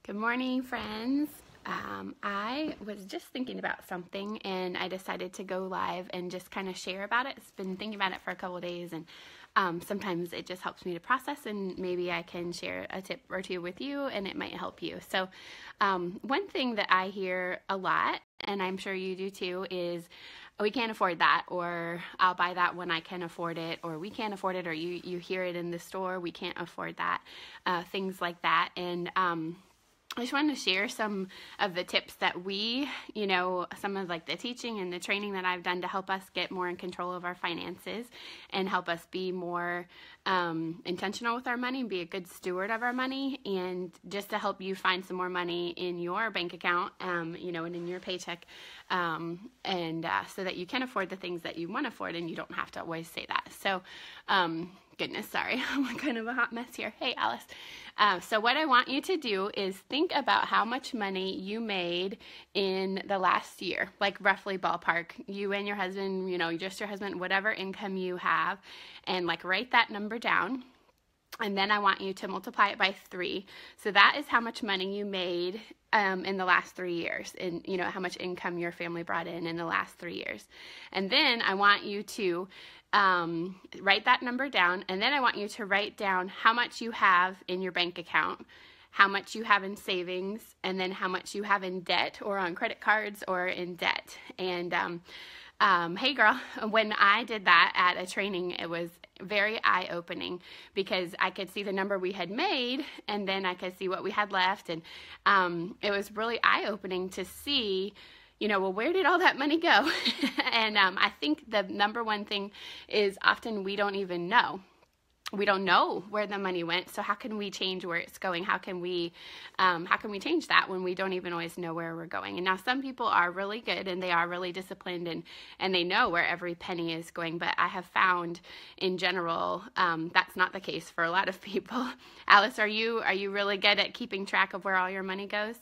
Good morning, friends. I was just thinking about something and I decided to go live and just kind of share about it. I've been thinking about it for a couple of days, and sometimes it just helps me to process, and maybe I can share a tip or two with you and it might help you. So one thing that I hear a lot, and I'm sure you do too, is we can't afford that, or I'll buy that when I can afford it, or we can't afford it, or you hear it in the store, we can't afford that, things like that. And I just wanted to share some of the tips that we, some of like the teaching and the training that I've done to help us get more in control of our finances and help us be more intentional with our money and be a good steward of our money, and just to help you find some more money in your bank account, and in your paycheck, so that you can afford the things that you want to afford and you don't have to always say that. So, goodness, sorry, I'm kind of a hot mess here. Hey, Alice. So what I want you to do is think about how much money you made in the last year, like roughly ballpark, you and your husband, just your husband, whatever income you have, and like write that number down. And then I want you to multiply it by 3. So that is how much money you made in the last 3 years, and how much income your family brought in the last 3 years. And then I want you to write that number down, and then I want you to write down how much you have in your bank account, how much you have in savings, and then how much you have in debt or on credit cards or in debt. And hey girl, when I did that at a training, it was very eye-opening because I could see the number we had made, and then I could see what we had left, and it was really eye-opening to see, well, where did all that money go? And I think the number one thing is often we don't even know. We don't know where the money went. So how can we change where it's going? How can we change that when we don't even always know where we're going? And now some people are really good and they are really disciplined and they know where every penny is going. But I have found in general, that's not the case for a lot of people. Alice, are you really good at keeping track of where all your money goes?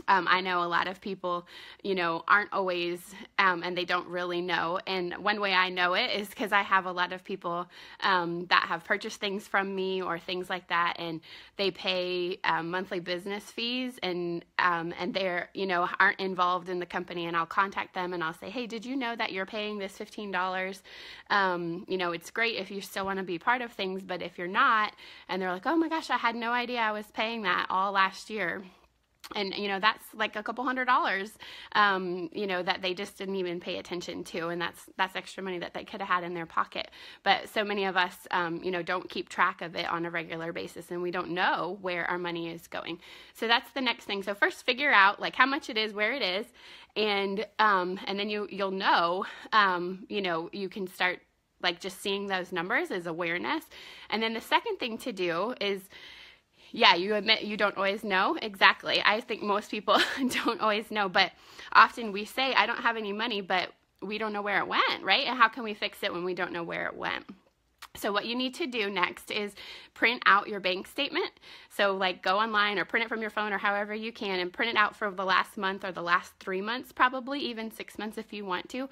I know a lot of people, aren't always, and they don't really know. And one way I know it is because I have a lot of people that have purchased things from me or things like that, and they pay monthly business fees, and they're, aren't involved in the company. And I'll contact them and I'll say, hey, did you know that you're paying this $15? It's great if you still want to be part of things, but if you're not, and they're like, oh my gosh, I had no idea I was paying that all last year. And, that's like a couple $100, that they just didn't even pay attention to. And that's extra money that they could have had in their pocket. But so many of us, don't keep track of it on a regular basis, and we don't know where our money is going. So that's the next thing. So first figure out like how much it is, where it is. And then you'll know, you can start like just seeing those numbers as awareness. And then the second thing to do is, yeah, you admit you don't always know. Exactly. I think most people don't always know, but often we say, I don't have any money, but we don't know where it went, right? And how can we fix it when we don't know where it went? So what you need to do next is print out your bank statement. So like go online or print it from your phone or however you can, and print it out for the last month or the last 3 months, probably even 6 months if you want to,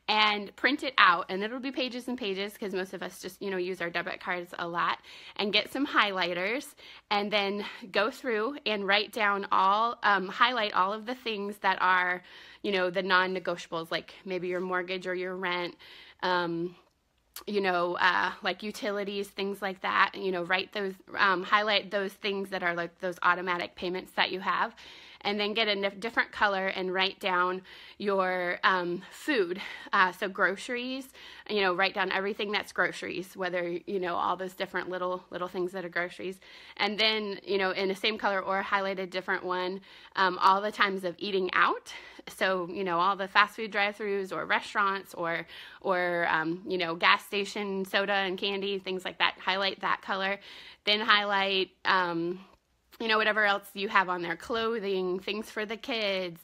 and print it out. And it'll be pages and pages because most of us just, use our debit cards a lot, and get some highlighters and then go through and write down highlight all of the things that are, the non-negotiables, like maybe your mortgage or your rent, like utilities, things like that, write those, highlight those things that are like those automatic payments that you have, and then get a different color and write down your food. So groceries, write down everything that's groceries, whether, all those different little things that are groceries. And then, in the same color or highlight a different one, all the times of eating out. So, all the fast food drive-thrus or restaurants or gas station soda and candy, things like that, highlight that color. Then highlight, whatever else you have on there, clothing, things for the kids,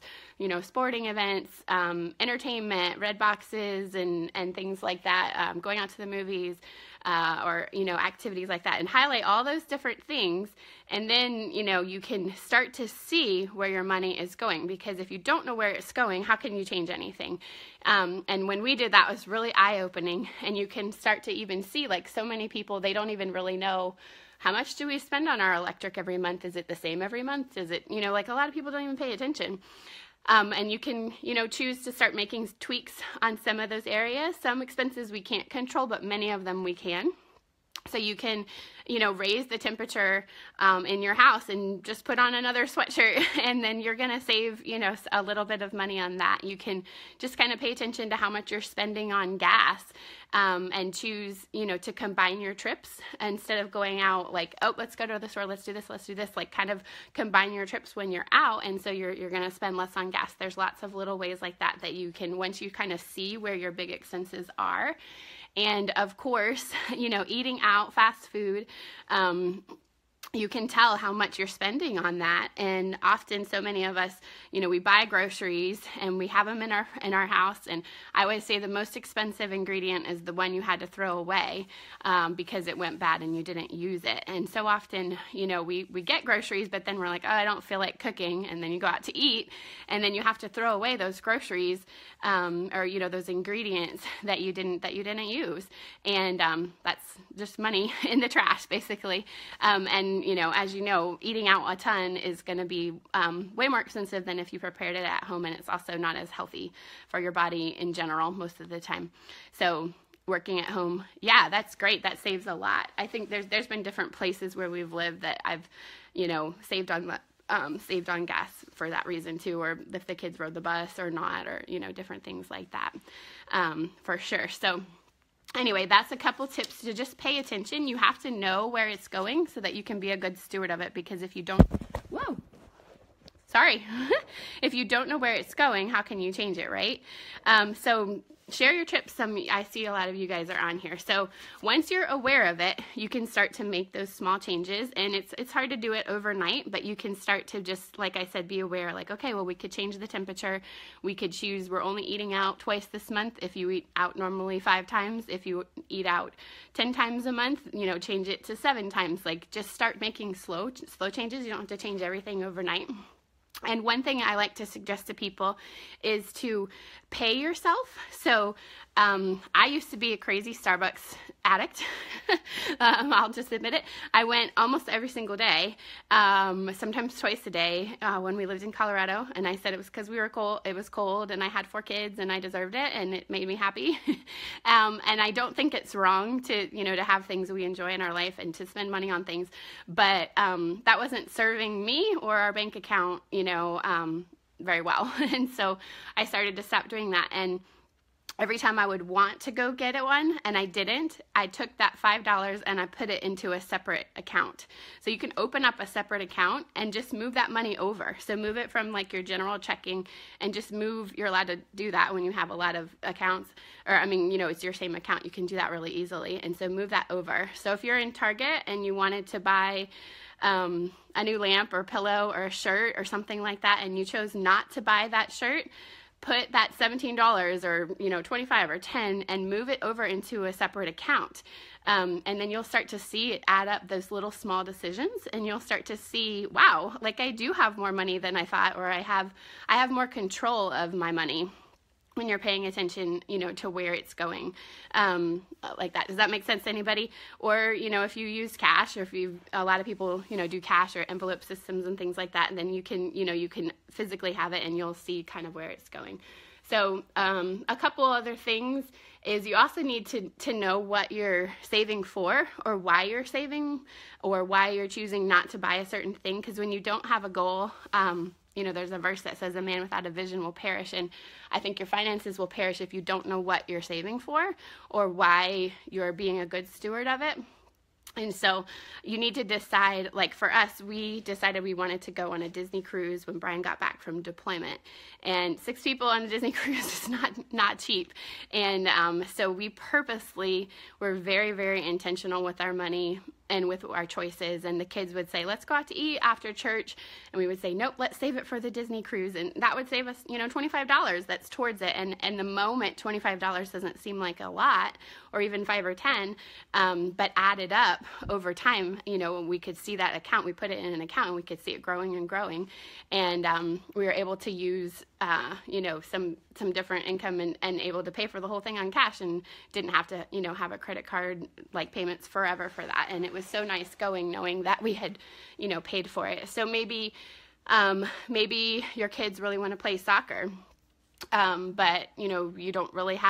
sporting events, entertainment, red boxes, and things like that, going out to the movies, or, activities like that, and highlight all those different things. And then, you can start to see where your money is going, because if you don't know where it's going, how can you change anything? And when we did that, it was really eye-opening, and you can start to even see, like, so many people, they don't even really know how much do we spend on our electric every month? Is it the same every month? Is it, like a lot of people don't even pay attention. And you can, choose to start making tweaks on some of those areas. Some expenses we can't control, but many of them we can. So you can, raise the temperature in your house and just put on another sweatshirt, and then you're going to save, a little bit of money on that. You can just kind of pay attention to how much you're spending on gas, and choose, to combine your trips instead of going out like, oh, let's go to the store, let's do this, like kind of combine your trips when you're out. And so you're going to spend less on gas. There's lots of little ways like that you can, once you kind of see where your big expenses are. And of course, eating out, fast food, you can tell how much you're spending on that. And often, so many of us, we buy groceries and we have them in our house. And I always say the most expensive ingredient is the one you had to throw away because it went bad and you didn't use it. And so often, we get groceries, but then we're like, oh, I don't feel like cooking. And then you go out to eat, and then you have to throw away those groceries or those ingredients that you didn't use. And that's just money in the trash, basically. And as eating out a ton is going to be way more expensive than if you prepared it at home, and it's also not as healthy for your body in general most of the time. So working at home, yeah, that's great. That saves a lot. I think there's been different places where we've lived that I've saved on gas for that reason too, or if the kids rode the bus or not, or different things like that, for sure. So anyway, that's a couple tips to just pay attention. You have to know where it's going so that you can be a good steward of it, because if you don't, if you don't know where it's going, how can you change it, right? So share your trips. I see a lot of you guys are on here. So once you're aware of it, you can start to make those small changes, and it's hard to do it overnight, but you can start to just, like I said, be aware, like, okay, well, we could change the temperature. We could choose, we're only eating out twice this month. If you eat out normally 5 times, if you eat out 10 times a month, change it to 7 times. Like, just start making slow changes. You don't have to change everything overnight. And one thing I like to suggest to people is to pay yourself. So I used to be a crazy Starbucks addict. I'll just admit it. I went almost every single day, sometimes twice a day when we lived in Colorado. And I said it was because it was cold, and I had 4 kids, and I deserved it, and it made me happy. And I don't think it's wrong to, to have things we enjoy in our life and to spend money on things. But that wasn't serving me or our bank account, very well. And so I started to stop doing that. And every time I would want to go get it one and I didn't, I took that $5 and I put it into a separate account. So you can open up a separate account and just move that money over. So move it from like your general checking and just move. You're allowed to do that when you have a lot of accounts, or it's your same account. You can do that really easily. And so move that over. So if you're in Target and you wanted to buy a new lamp or pillow or a shirt or something like that, and you chose not to buy that shirt, put that $17 or $25 or $10 and move it over into a separate account. And then you'll start to see it add up, those little small decisions, and you'll start to see, wow, like I do have more money than I thought, or I have more control of my money when you're paying attention, to where it's going, like that. Does that make sense to anybody? Or, if you use cash, or a lot of people, do cash or envelope systems and things like that, and then you can physically have it and you'll see kind of where it's going. So, a couple other things is you also need to know what you're saving for, or why you're saving, or why you're choosing not to buy a certain thing. Because when you don't have a goal, there's a verse that says a man without a vision will perish, and I think your finances will perish if you don't know what you're saving for or why you're being a good steward of it. And so you need to decide, like for us, we decided we wanted to go on a Disney cruise when Brian got back from deployment. And 6 people on a Disney cruise is not cheap. And so we purposely were very, very intentional with our money and with our choices. And the kids would say, let's go out to eat after church. And we would say, nope, let's save it for the Disney cruise. And that would save us, $25 that's towards it. And the moment $25 doesn't seem like a lot, or even 5 or 10, but added up over time, we could see that account. We put it in an account and we could see it growing and growing. And we were able to use, some different income and able to pay for the whole thing on cash, and didn't have to, have a credit card like payments forever for that. And it was was so nice going knowing that we had, paid for it. So maybe your kids really want to play soccer. But you don't really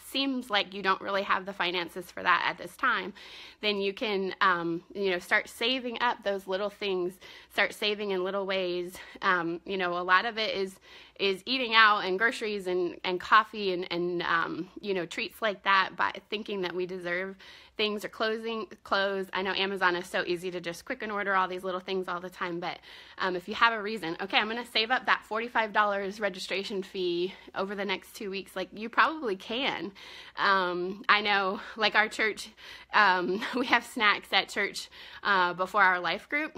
seems like you don't really have the finances for that at this time. Then you can, start saving up those little things, start saving in little ways. A lot of it is eating out and groceries and coffee and treats like that, by thinking that we deserve things, or clothes. I know Amazon is so easy to just quick and order all these little things all the time, but if you have a reason, okay, I'm going to save up that $45 registration fee over the next 2 weeks, like you probably can. I know, like our church, we have snacks at church before our life group.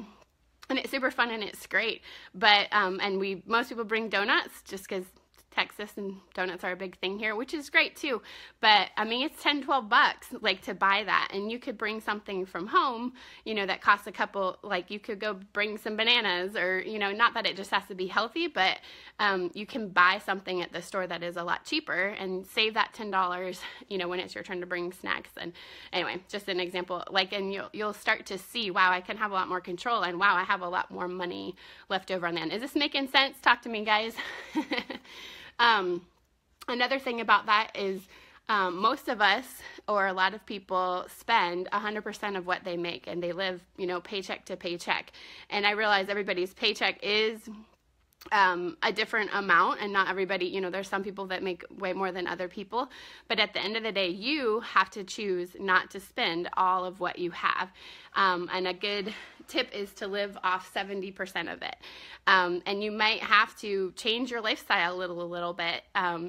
And it's super fun and it's great, but and most people bring donuts just because Texas and donuts are a big thing here, which is great too. But I mean, it's $10-12 like to buy that, and you could bring something from home, that costs a couple. Like you could go bring some bananas, or not that it just has to be healthy, but you can buy something at the store that is a lot cheaper and save that $10, when it's your turn to bring snacks. And anyway, just an example. And you'll start to see, wow, I can have a lot more control, and wow, I have a lot more money left over on the end. Is this making sense? Talk to me, guys. Another thing about that is most of us, or a lot of people, spend 100% of what they make, and they live, paycheck to paycheck. And I realize everybody's paycheck is a different amount, and not everybody, there's some people that make way more than other people, but at the end of the day, you have to choose not to spend all of what you have. And a good tip is to live off 70% of it. And you might have to change your lifestyle a little bit.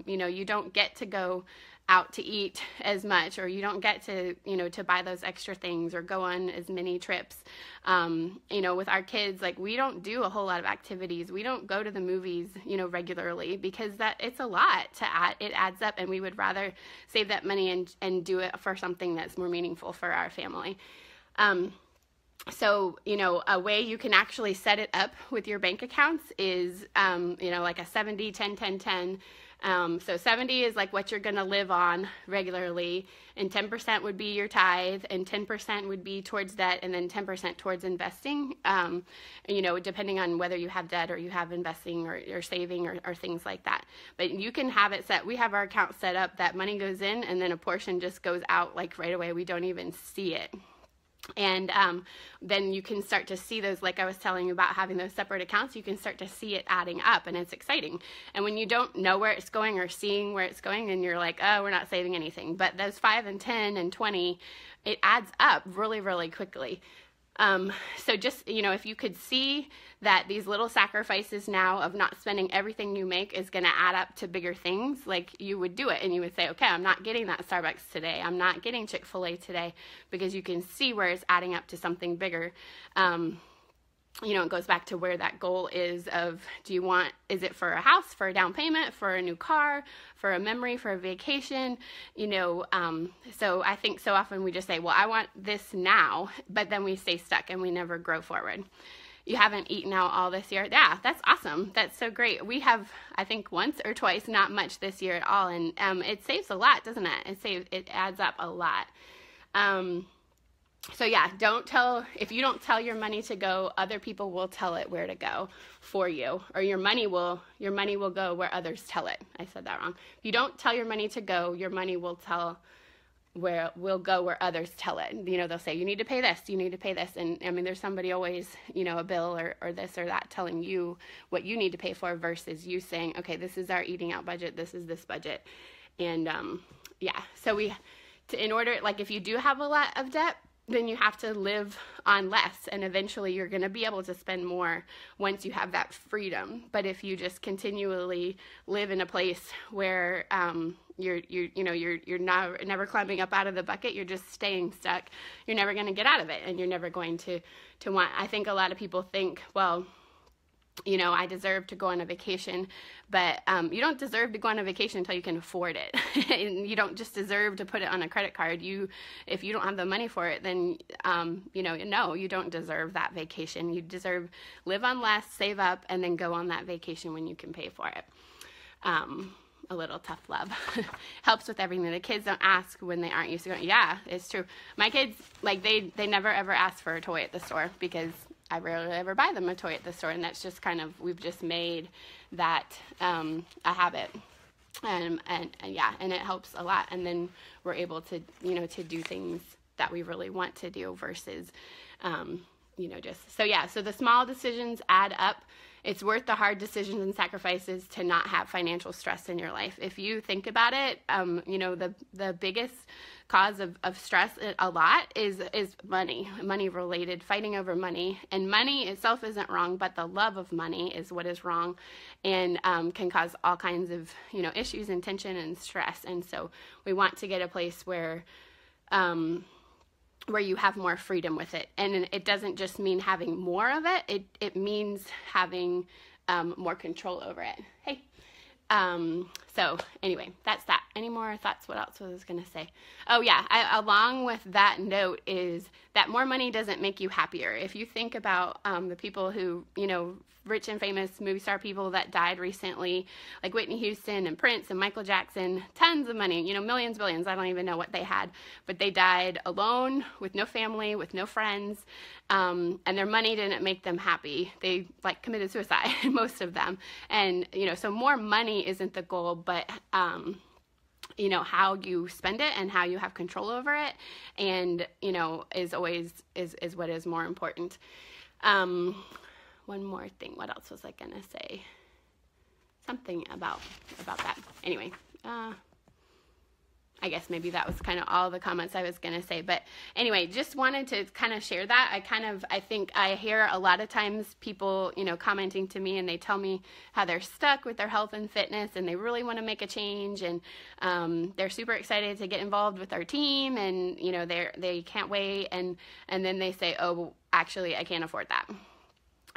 You don't get to go out to eat as much, or you don't get to, to buy those extra things or go on as many trips. With our kids, we don't do a whole lot of activities. We don't go to the movies, regularly, because it's a lot to add. It adds up, and we would rather save that money and do it for something that's more meaningful for our family. So, a way you can actually set it up with your bank accounts is, like a 70, 10, 10, 10. So 70 is like what you're going to live on regularly, and 10% would be your tithe, and 10% would be towards debt, and then 10% towards investing, depending on whether you have debt or you have investing or saving or things like that. But you can have it set. We have our account set up that money goes in, and then a portion just goes out right away. We don't even see it. And then you can start to see those, like I was telling you about having those separate accounts, you can start to see it adding up, and it's exciting. And when you don't know where it's going or seeing where it's going, and you're like, oh, we're not saving anything. But those 5 and 10 and 20, it adds up really, really quickly. So just, if you could see that these little sacrifices now of not spending everything you make is going to add up to bigger things, you would do it, and you would say, okay, I'm not getting that Starbucks today. I'm not getting Chick-fil-A today, because you can see where it's adding up to something bigger. It goes back to where that goal is of, is it for a house, for a down payment, for a new car, for a memory, for a vacation, so I think so often we just say, well, I want this now, but then we stay stuck and we never grow forward. You haven't eaten out all this year? Yeah, that's awesome. That's so great. We have, I think, once or twice, not much this year at all, and it saves a lot, doesn't it? It adds up a lot. So yeah, if you don't tell your money to go, other people will tell it where to go for you, or your money will go where others tell it. I said that wrong. If you don't tell your money to go, your money will go where others tell it. They'll say, you need to pay this, you need to pay this. And I mean, there's somebody always, a bill or this or that telling you what you need to pay for, versus you saying, okay, this is our eating out budget, this is this budget. And so in order, if you do have a lot of debt, then you have to live on less, and eventually you're going to be able to spend more once you have that freedom. But if you just continually live in a place where you're never climbing up out of the bucket, you're just staying stuck, you're never going to get out of it, and you're never going to want. I think a lot of people think, well, I deserve to go on a vacation, but you don't deserve to go on a vacation until you can afford it. And you don't just deserve to put it on a credit card. If you don't have the money for it, then, no, you don't deserve that vacation. You deserve live on less, save up, and then go on that vacation when you can pay for it. a little tough love. Helps with everything. The kids don't ask when they aren't used to going. Yeah, it's true. My kids, like, they never ever ask for a toy at the store because I rarely ever buy them a toy at the store, and that's just kind of, we've just made that a habit. And yeah, and it helps a lot. And then we're able to, to do things that we really want to do versus, so the small decisions add up. It's worth the hard decisions and sacrifices to not have financial stress in your life. If you think about it, the biggest cause of stress a lot is money related, fighting over money. And money itself isn't wrong, but the love of money is what is wrong, and can cause all kinds of, issues and tension and stress. And so we want to get a place where you have more freedom with it. And it doesn't just mean having more of it. It means having more control over it. Hey. So anyway, that's that. Any more thoughts? What else was I going to say? Oh yeah. Along with that note is that more money doesn't make you happier. If you think about, the people who, rich and famous movie star people that died recently, like Whitney Houston and Prince and Michael Jackson, tons of money, millions, billions. I don't even know what they had, but they died alone with no family, with no friends. And their money didn't make them happy. They committed suicide, most of them. And, so more money isn't the goal, but, how you spend it and how you have control over it. And, is always is what is more important. One more thing. What else was I going to say? Something about that. Anyway, I guess maybe that was kind of all the comments I was going to say. But anyway, just wanted to kind of share that. I think I hear a lot of times people, commenting to me, and they tell me how they're stuck with their health and fitness and they really want to make a change, and they're super excited to get involved with our team, and, they can't wait. And then they say, oh, actually, I can't afford that.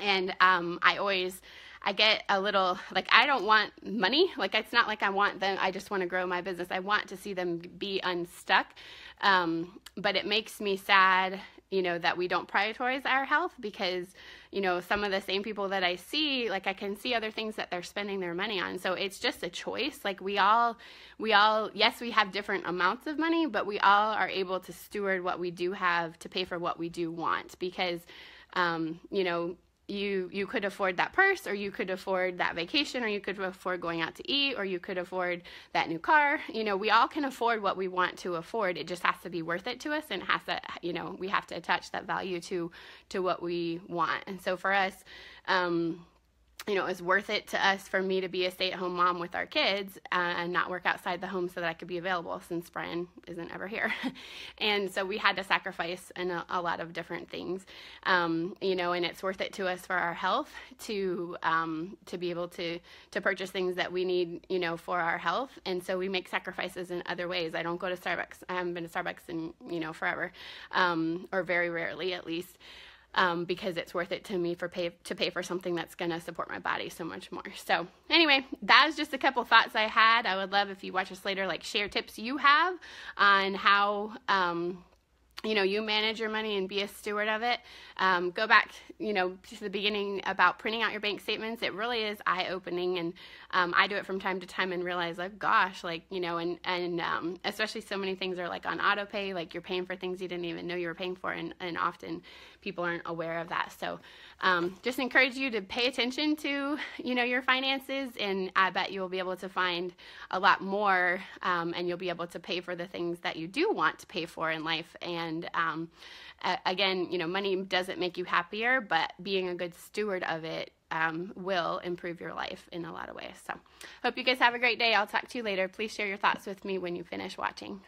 And I get a little, I don't want money. It's not like I want them, I just want to grow my business. I want to see them be unstuck. But it makes me sad, that we don't prioritize our health, because, some of the same people that I see, I can see other things that they're spending their money on. So it's just a choice. We all, yes, we have different amounts of money, but we all are able to steward what we do have to pay for what we do want, because, you could afford that purse, or you could afford that vacation, or you could afford going out to eat, or you could afford that new car. We all can afford what we want to afford. It just has to be worth it to us, and has to, we have to attach that value to what we want. And so for us, it's worth it to us, for me to be a stay-at-home mom with our kids, and not work outside the home so that I could be available, since Brian isn't ever here. And so we had to sacrifice in a lot of different things, and it's worth it to us for our health to be able to purchase things that we need, for our health. And so we make sacrifices in other ways. I don't go to Starbucks. I haven't been to Starbucks in, forever, or very rarely at least. Because it's worth it to me to pay for something that's going to support my body so much more. So anyway, that is just a couple thoughts I had. I would love if you watch us later, share tips you have on how, you manage your money and be a steward of it. Go back, to the beginning about printing out your bank statements. It really is eye-opening, and I do it from time to time and realize, gosh, and especially so many things are on auto pay, you're paying for things you didn't even know you were paying for, and often people aren't aware of that. So just encourage you to pay attention to, your finances, and I bet you'll be able to find a lot more, and you'll be able to pay for the things that you do want to pay for in life. And again, money doesn't make you happier, but being a good steward of it will improve your life in a lot of ways. So hope you guys have a great day. I'll talk to you later. Please share your thoughts with me when you finish watching.